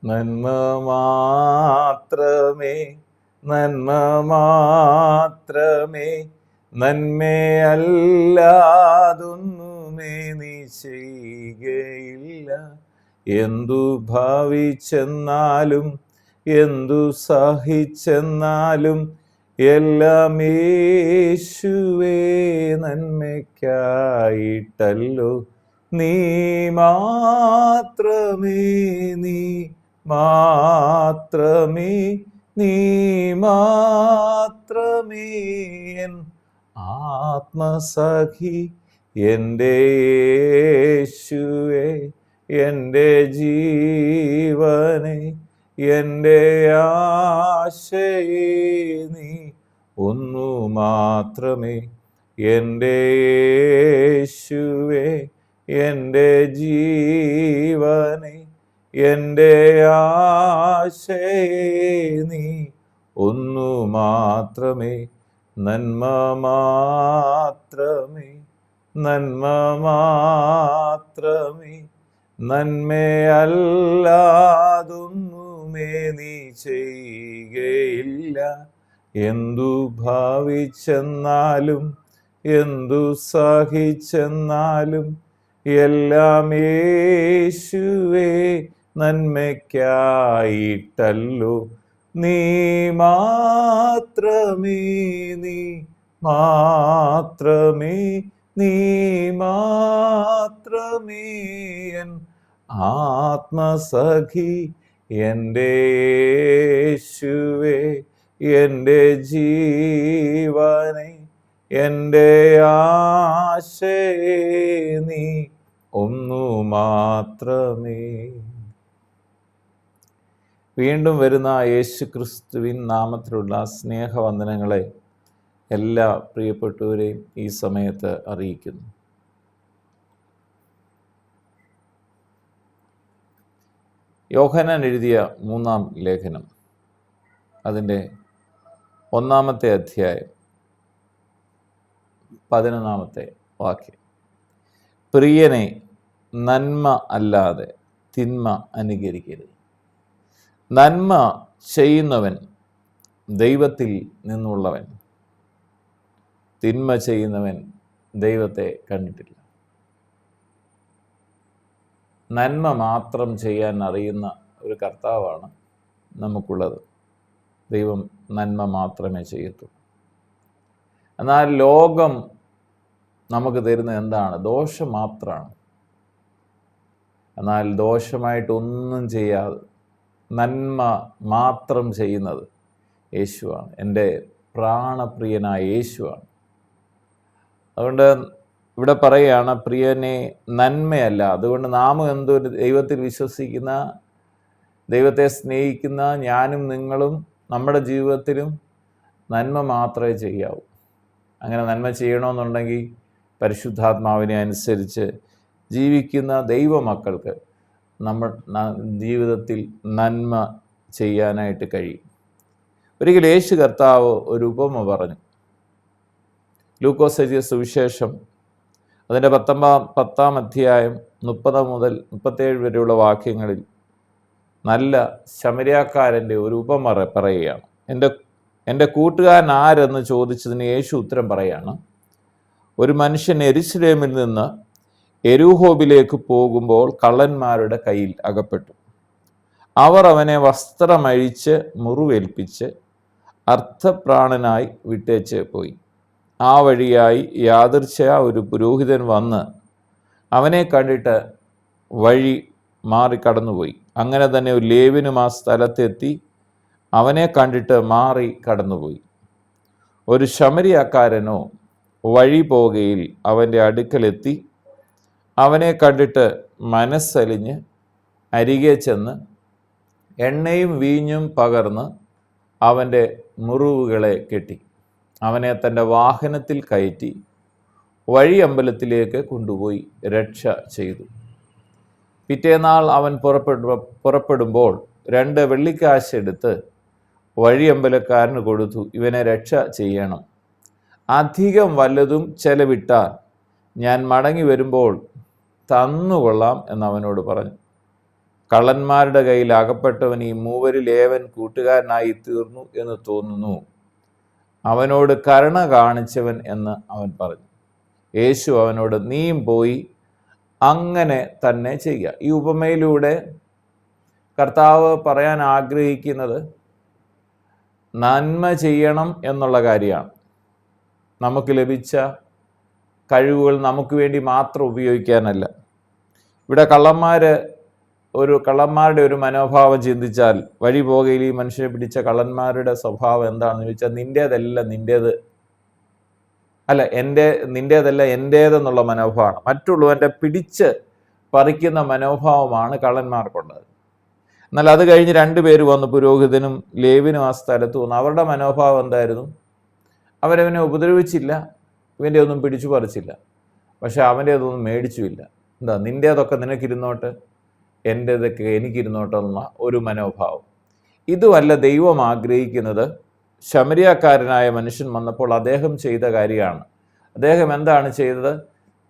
നന്മ മാത്രമേ, നന്മ മാത്രമേ, നന്മയല്ലാതൊന്നുമേ നീ ചെയ്യുകയില്ല. എന്തു ഭാവിച്ചെന്നാലും എന്തു സഹിച്ചെന്നാലും എല്ലാം യേശുവേ നന്മയ്ക്കായിട്ടല്ലോ. നീ മാത്രമേ, നീ മാത്രമേ, നീ മാത്രമേ എൻ ആത്മസഖി, എൻ്റെ യേശുവേ, എൻ്റെ ജീവനെ, എൻ്റെ ആശയേ, നീ ഒന്നു മാത്രമേ. എൻ്റെ യേശുവേ, എൻ്റെ ജീവനെ, എൻ്റെ ആശയേ, നീ ഒന്നു മാത്രമേ. നന്മ മാത്രമേ, നന്മ മാത്രമേ, നന്മയല്ലാതൊന്നുമേ നീ ചെയ്യുകയില്ല. എന്തു ഭാവിച്ചെന്നാലും എന്തു സഹിച്ചെന്നാലും എല്ലാം യേശുവേ നന്മയ്ക്കായിട്ടല്ലോ. നീ മാത്രമേ, നീ മാത്രമേ, നീ മാത്രമേ എൻ ആത്മസഖി, എൻ്റെ യേശുവേ, എൻ്റെ ജീവനെ, എൻ്റെ ആശയേ, നീ ഒന്നു മാത്രമേ. വീണ്ടും വരുന്ന യേശു ക്രിസ്തുവിൻ നാമത്തിലുള്ള സ്നേഹവന്ദനങ്ങളെ എല്ലാ പ്രിയപ്പെട്ടവരെയും ഈ സമയത്ത് അറിയിക്കുന്നു. യോഹന്നാൻ എഴുതിയ 3-ാം ലേഖനം, അതിൻ്റെ 1-ാമത്തെ അധ്യായം 11-ാമത്തെ വാക്യം. പ്രിയനെ, നന്മ അല്ലാതെ തിന്മ അനുകരിക്കരുത്. നന്മ ചെയ്യുന്നവൻ ദൈവത്തിൽ നിന്നുള്ളവൻ, തിന്മ ചെയ്യുന്നവൻ ദൈവത്തെ കണ്ടിട്ടില്ല. നന്മ മാത്രം ചെയ്യാൻ അറിയുന്ന ഒരു കർത്താവാണ് നമുക്കുള്ളത്. ദൈവം നന്മ മാത്രമേ ചെയ്യത്തുള്ളൂ. എന്നാൽ ലോകം നമുക്ക് തരുന്ന എന്താണ്? ദോഷം മാത്രമാണ്. എന്നാൽ ദോഷമായിട്ടൊന്നും ചെയ്യാതെ നന്മ മാത്രം ചെയ്യുന്നത് യേശുവാണ്. എൻ്റെ പ്രാണപ്രിയനായ യേശുവാണ്. അതുകൊണ്ട് ഇവിടെ പറയുകയാണ്, പ്രിയനെ നന്മയല്ല. അതുകൊണ്ട് നാം എന്തൊരു ദൈവത്തിൽ വിശ്വസിക്കുന്ന, ദൈവത്തെ സ്നേഹിക്കുന്ന ഞാനും നിങ്ങളും നമ്മുടെ ജീവിതത്തിലും നന്മ മാത്രമേ ചെയ്യാവൂ. അങ്ങനെ നന്മ ചെയ്യണമെന്നുണ്ടെങ്കിൽ പരിശുദ്ധാത്മാവിനെ അനുസരിച്ച് ജീവിക്കുന്ന ദൈവമക്കൾക്ക് നമ്മൾ ജീവിതത്തിൽ നന്മ ചെയ്യാനായിട്ട് കഴിയും. ഒരിക്കൽ യേശു കർത്താവ് ഒരു ഉപമ പറഞ്ഞു. ലൂക്കോസ് എഴുതിയ സുവിശേഷം അതിൻ്റെ 10-ാം അധ്യായം 30 മുതൽ 37 വരെയുള്ള വാക്യങ്ങളിൽ നല്ല ശമരിയാക്കാരൻ്റെ ഒരു ഉപമ പറയുകയാണ്. എൻ്റെ കൂട്ടുകാരൻ ആരെന്ന് ചോദിച്ചതിന് യേശു ഉത്തരം പറയുകയാണ്. ഒരു മനുഷ്യൻ യെരൂശലേമിൽ നിന്ന് യെരിഹോവിലേക്ക് പോകുമ്പോൾ കള്ളന്മാരുടെ കയ്യിൽ അകപ്പെട്ടു. അവർ അവനെ വസ്ത്രമഴിച്ച് മുറിവേൽപ്പിച്ച് അർത്ഥപ്രാണനായി വിട്ടേച്ച് പോയി. ആ വഴിയായി യാദൃച്ഛയാ ഒരു പുരോഹിതൻ വന്ന് അവനെ കണ്ടിട്ട് വഴി മാറി കടന്നുപോയി. അങ്ങനെ തന്നെ ഒരു ലേവ്യനും ആ സ്ഥലത്തെത്തി അവനെ കണ്ടിട്ട് മാറി കടന്നുപോയി. ഒരു ശമരിയാക്കാരനോ വഴി പോകയിൽ അവൻ്റെ അടുക്കലെത്തി അവനെ കണ്ടിട്ട് മനസ്സലിഞ്ഞ് അരികെ ചെന്ന് എണ്ണയും വീഞ്ഞും പകർന്ന് അവൻ്റെ മുറിവുകളെ കെട്ടി അവനെ തൻ്റെ വാഹനത്തിൽ കയറ്റി വഴിയമ്പലത്തിലേക്ക് കൊണ്ടുപോയി രക്ഷ ചെയ്തു. പിറ്റേന്നാൾ അവൻ പുറപ്പെടുമ്പോൾ 2 വെള്ളിക്കാശ് എടുത്ത് വഴിയമ്പലക്കാരന് കൊടുത്തു. ഇവനെ രക്ഷ ചെയ്യണം. അധികം വല്ലതും ചെലവിട്ടാൽ ഞാൻ മടങ്ങി വരുമ്പോൾ തന്നുകൊള്ളാം എന്നവനോട് പറഞ്ഞു. കള്ളന്മാരുടെ കയ്യിൽ അകപ്പെട്ടവൻ ഈ മൂവരിൽ ഏവൻ കൂട്ടുകാരനായി തീർന്നു എന്ന് തോന്നുന്നു. അവനോട് കരുണ കാണിച്ചവൻ എന്ന് അവൻ പറഞ്ഞു. യേശു അവനോട്, നീയും പോയി അങ്ങനെ തന്നെ ചെയ്യുക. ഈ ഉപമയിലൂടെ കർത്താവ് പറയാൻ ആഗ്രഹിക്കുന്നത് നന്മ ചെയ്യണം എന്നുള്ള കാര്യമാണ്. നമുക്ക് ലഭിച്ച കഴിവുകൾ നമുക്ക് വേണ്ടി മാത്രം ഉപയോഗിക്കാനല്ല. ഇവിടെ കള്ളന്മാരുടെ ഒരു മനോഭാവം ചിന്തിച്ചാൽ, വഴി പോകയിൽ ഈ മനുഷ്യനെ പിടിച്ച കള്ളന്മാരുടെ സ്വഭാവം എന്താണെന്ന് ചോദിച്ചാൽ, നിൻ്റേതല്ല എൻ്റേതെന്നുള്ള മനോഭാവമാണ്. മറ്റുള്ളവൻ്റെ പിടിച്ച് പറിക്കുന്ന മനോഭാവമാണ് കള്ളന്മാർക്കുള്ളത്. എന്നാൽ അത് കഴിഞ്ഞ് 2 പേര് വന്നു, പുരോഹിതനും ലേവിനും ആ സ്ഥലത്ത് വന്നു. അവരുടെ മനോഭാവം എന്തായിരുന്നു? അവരവനെ ഉപദ്രവിച്ചില്ല, ഇവൻ്റെ ഒന്നും പിടിച്ചു പറിച്ചില്ല, പക്ഷെ അവൻ്റെ അതൊന്നും മേടിച്ചുമില്ല. നിൻ്റേതൊക്കെ നിനക്കിരുന്നോട്ട്, എൻ്റേതൊക്കെ എനിക്കിരുന്നോട്ടെ എന്നുള്ള ഒരു മനോഭാവം. ഇതുമല്ല ദൈവം ആഗ്രഹിക്കുന്നത്. ശമരിയാക്കാരനായ മനുഷ്യൻ വന്നപ്പോൾ അദ്ദേഹം ചെയ്ത കാര്യമാണ്. അദ്ദേഹം എന്താണ് ചെയ്തത്?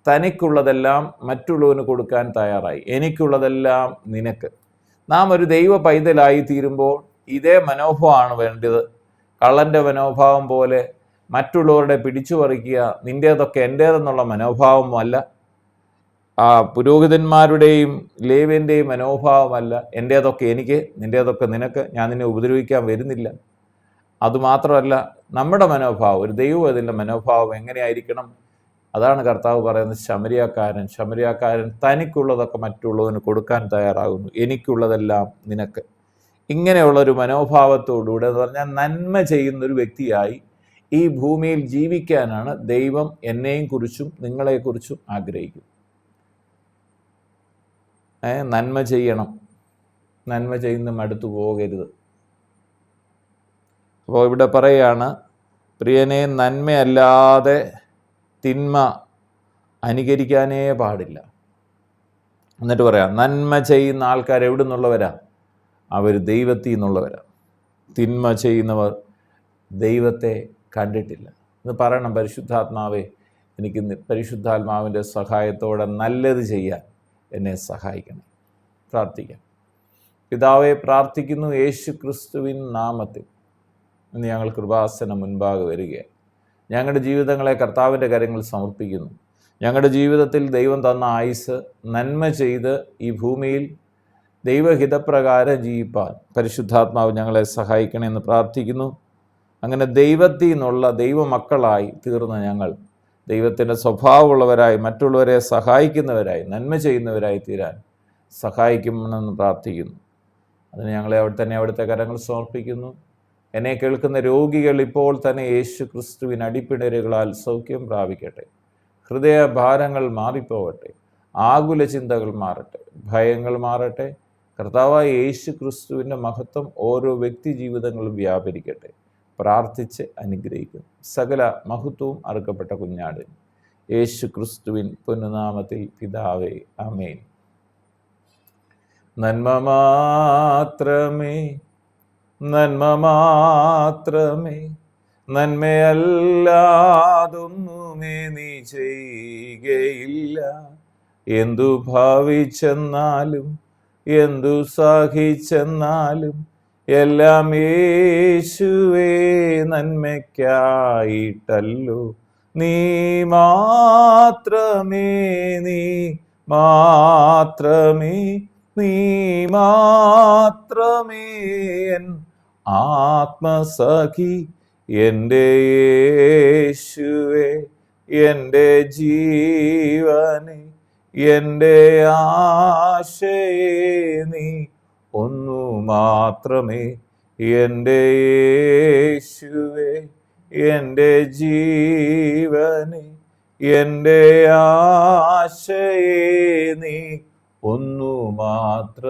തനിക്കുള്ളതെല്ലാം മറ്റുള്ളവന് കൊടുക്കാൻ തയ്യാറായി. എനിക്കുള്ളതെല്ലാം നിനക്ക്. നാം ഒരു ദൈവ പൈതലായി തീരുമ്പോൾ ഇതേ മനോഭാവമാണ് വേണ്ടത്. കള്ളൻ്റെ മനോഭാവം പോലെ മറ്റുള്ളവരുടെ പിടിച്ചു പറിക്കുക, നിൻ്റേതൊക്കെ എൻ്റേതെന്നുള്ള മനോഭാവമല്ല. പുരോഹിതന്മാരുടെയും ലേവ്യൻ്റെയും മനോഭാവമല്ല, എൻ്റേതൊക്കെ എനിക്ക്, നിൻ്റേതൊക്കെ നിനക്ക്, ഞാൻ നിന്നെ ഉപദ്രവിക്കാൻ വരുന്നില്ല. അതുമാത്രമല്ല, നമ്മുടെ മനോഭാവം, ഒരു ദൈവത്തിൻ്റെ മനോഭാവം എങ്ങനെയായിരിക്കണം? അതാണ് കർത്താവ് പറയുന്നത്. ശമരിയാക്കാരൻ തനിക്കുള്ളതൊക്കെ മറ്റുള്ളവന് കൊടുക്കാൻ തയ്യാറാകുന്നു, എനിക്കുള്ളതെല്ലാം നിനക്ക്. ഇങ്ങനെയുള്ളൊരു മനോഭാവത്തോടുകൂടെ എന്ന് പറഞ്ഞാൽ നന്മ ചെയ്യുന്നൊരു വ്യക്തിയായി ഈ ഭൂമിയിൽ ജീവിക്കാനാണ് ദൈവം എന്നെയും കുറിച്ചും നിങ്ങളെക്കുറിച്ചും ആഗ്രഹിക്കുന്നത്. നന്മ ചെയ്യണം, നന്മ ചെയ്യുന്ന മടുത്തു പോകരുത്. അപ്പോൾ ഇവിടെ പറയുകയാണ്, പ്രിയനെ, നന്മയല്ലാതെ തിന്മ അനുകരിക്കാനേ പാടില്ല. എന്നിട്ട് പറയാം, നന്മ ചെയ്യുന്ന ആൾക്കാർ എവിടെ നിന്നുള്ളവരാ? അവർ ദൈവത്തിൽ നിന്നുള്ളവരാ. തിന്മ ചെയ്യുന്നവർ ദൈവത്തെ കണ്ടിട്ടില്ല എന്ന് പറയണം. പരിശുദ്ധാത്മാവേ, എനിക്ക് പരിശുദ്ധാത്മാവിൻ്റെ സഹായത്തോടെ നല്ലത് ചെയ്യാൻ എന്നെ സഹായിക്കണം. പ്രാർത്ഥിക്കാം. പിതാവേ, പ്രാർത്ഥിക്കുന്നു യേശു ക്രിസ്തുവിൻ നാമത്തിൽ ഇന്ന് ഞങ്ങൾ കൃപാസനം മുൻപാകെ വരികയാണ്. ഞങ്ങളുടെ ജീവിതങ്ങളെ കർത്താവിൻ്റെ കരങ്ങളിൽ സമർപ്പിക്കുന്നു. ഞങ്ങളുടെ ജീവിതത്തിൽ ദൈവം തന്ന ആയുസ് നന്മ ചെയ്ത് ഈ ഭൂമിയിൽ ദൈവഹിതപ്രകാരം ജീവിപ്പാൻ പരിശുദ്ധാത്മാവ് ഞങ്ങളെ സഹായിക്കണമെന്ന് പ്രാർത്ഥിക്കുന്നു. അങ്ങനെ ദൈവത്തിൽ നിന്നുള്ള ദൈവമക്കളായി തീർന്ന ഞങ്ങൾ ദൈവത്തിൻ്റെ സ്വഭാവമുള്ളവരായി, മറ്റുള്ളവരെ സഹായിക്കുന്നവരായി, നന്മ ചെയ്യുന്നവരായി തീരാൻ സഹായിക്കുമെന്ന് പ്രാർത്ഥിക്കുന്നു. അതിന് ഞങ്ങളെ അവിടുത്തെ കരങ്ങൾ സമർപ്പിക്കുന്നു. എന്നെ കേൾക്കുന്ന രോഗികൾ ഇപ്പോൾ തന്നെ യേശു ക്രിസ്തുവിൻ അടിപ്പിണരുകളാൽ സൗഖ്യം പ്രാപിക്കട്ടെ. ഹൃദയഭാരങ്ങൾ മാറിപ്പോകട്ടെ, ആകുല ചിന്തകൾ മാറട്ടെ, ഭയങ്ങൾ മാറട്ടെ. കർത്താവായ യേശു ക്രിസ്തുവിൻ്റെ മഹത്വം ഓരോ വ്യക്തി ജീവിതങ്ങളും വ്യാപരിക്കട്ടെ. പ്രാർത്ഥിച്ച് അനുഗ്രഹിക്കുന്നു. സകല മഹത്വവും അറുക്കപ്പെട്ട കുഞ്ഞാടിന് യേശു ക്രിസ്തുവിൻ പൊന്നുനാമത്തിൽ പിതാവേ, ആമേൻ. നന്മ മാത്രമേ, നന്മ മാത്രമേ, നന്മയല്ലാതൊന്നുമേ നീ ചെയ്യുകയില്ല. എന്തു ഭാവിച്ചെന്നാലും എന്തു സഹിച്ചെന്നാലും എല്ലാം യേശുവേ നന്മയ്ക്കായിട്ടല്ലോ. നീ മാത്രമേ, നീ മാത്രമേ, നീ മാത്രമേ എൻ ആത്മസഖി, എൻ്റെ യേശുവേ, എൻ്റെ ജീവനെ, എൻ്റെ ആശയേ, നീ ഒന്നു മാത്രമേ. എൻ്റെ യേശുവേ, എൻ്റെ ജീവനെ, എൻ്റെ ആശയേ, നീ ഒന്നു മാത്രം.